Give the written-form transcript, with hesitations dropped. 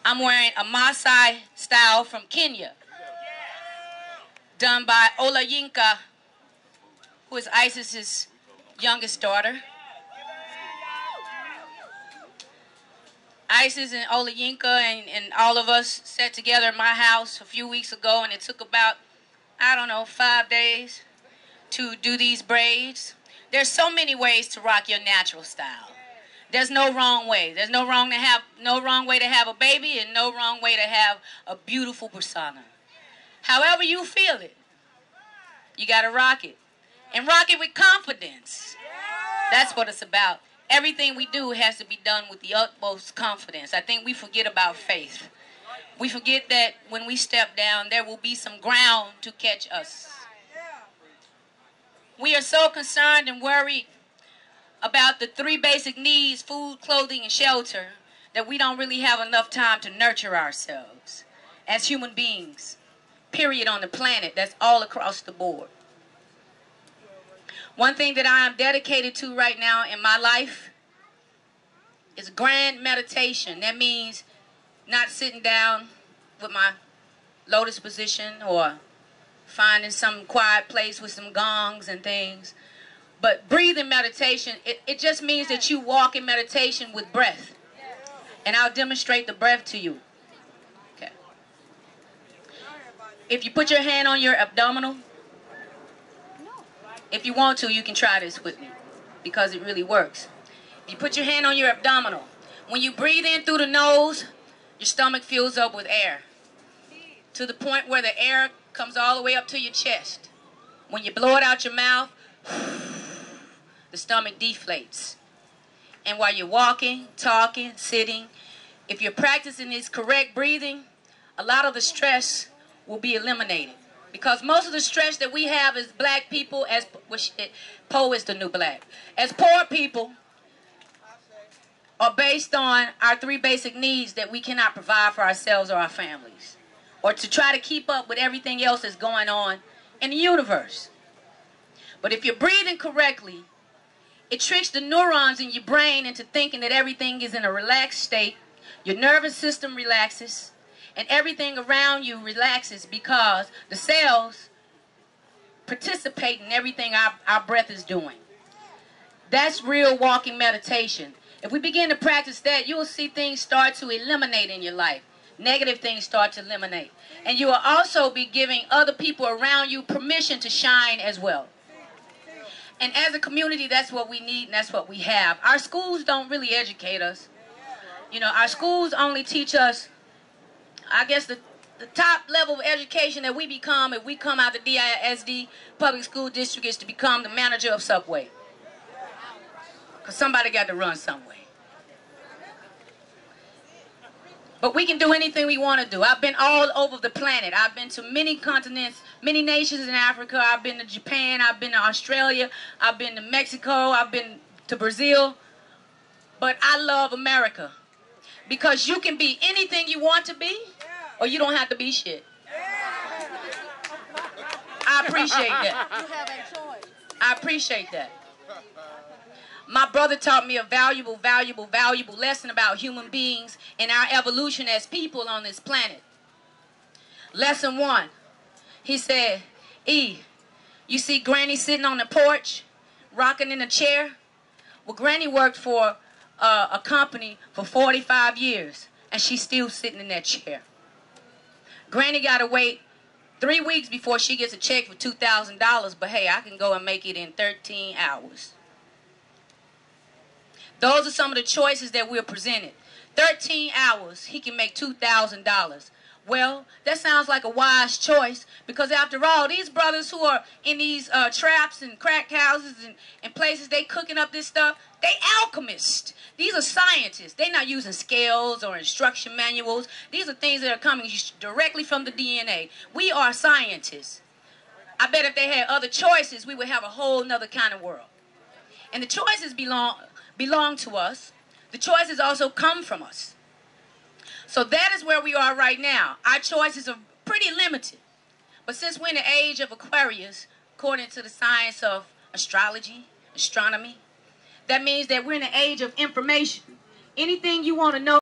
I'm wearing a Maasai style from Kenya, done by Olayinka, who is ISIS's youngest daughter. Isis and Olayinka and all of us sat together in my house a few weeks ago, and it took about, I don't know, 5 days to do these braids. There's so many ways to rock your natural style. There's no wrong way. There's no wrong way to have a baby, and no wrong way to have a beautiful persona. However you feel it, you gotta rock it. And rock it with confidence. That's what it's about. Everything we do has to be done with the utmost confidence. I think we forget about faith. We forget that when we step down, there will be some ground to catch us. We are so concerned and worried about the 3 basic needs, food, clothing, and shelter, that we don't really have enough time to nurture ourselves as human beings, period, on the planet. That's all across the board. One thing that I am dedicated to right now in my life is grand meditation. That means not sitting down with my lotus position or finding some quiet place with some gongs and things. But breathing meditation, it just means that you walk in meditation with breath. And I'll demonstrate the breath to you. Okay. If you put your hand on your abdominal, if you want to, you can try this with me, because it really works. If you put your hand on your abdominal, when you breathe in through the nose, your stomach fills up with air, to the point where the air comes all the way up to your chest. When you blow it out your mouth, the stomach deflates. And while you're walking, talking, sitting, if you're practicing this correct breathing, a lot of the stress will be eliminated. Because most of the stress that we have as black people, Po is the new black, as poor people, are based on our 3 basic needs that we cannot provide for ourselves or our families, or to try to keep up with everything else that's going on in the universe. But if you're breathing correctly, it tricks the neurons in your brain into thinking that everything is in a relaxed state. Your nervous system relaxes, and everything around you relaxes, because the cells participate in everything our breath is doing. That's real walking meditation. If we begin to practice that, you will see things start to eliminate in your life. Negative things start to eliminate. And you will also be giving other people around you permission to shine as well. And as a community, that's what we need, and that's what we have. Our schools don't really educate us. You know, our schools only teach us, I guess, the top level of education that we become if we come out the DISD public school district is to become the manager of Subway. Because somebody got to run Subway. But we can do anything we want to do. I've been all over the planet. I've been to many continents, many nations in Africa. I've been to Japan. I've been to Australia. I've been to Mexico. I've been to Brazil. But I love America. Because you can be anything you want to be, or you don't have to be shit. I appreciate that. You have a choice. I appreciate that. My brother taught me a valuable lesson about human beings and our evolution as people on this planet. Lesson 1. He said, E, you see Granny sitting on the porch, rocking in a chair? Well, Granny worked for a company for 45 years, and she's still sitting in that chair. Granny got to wait 3 weeks before she gets a check for $2,000, but hey, I can go and make it in 13 hours. Those are some of the choices that we're presented. 13 hours, he can make $2,000. Well, that sounds like a wise choice, because after all, these brothers who are in these traps and crack houses and places, they cooking up this stuff, they alchemists. These are scientists. They're not using scales or instruction manuals. These are things that are coming directly from the DNA. We are scientists. I bet if they had other choices, we would have a whole nother kind of world. And the choices belong to us. The choices also come from us. So that is where we are right now. Our choices are pretty limited. But since we're in the age of Aquarius, according to the science of astrology, astronomy, that means that we're in the age of information. Anything you want to know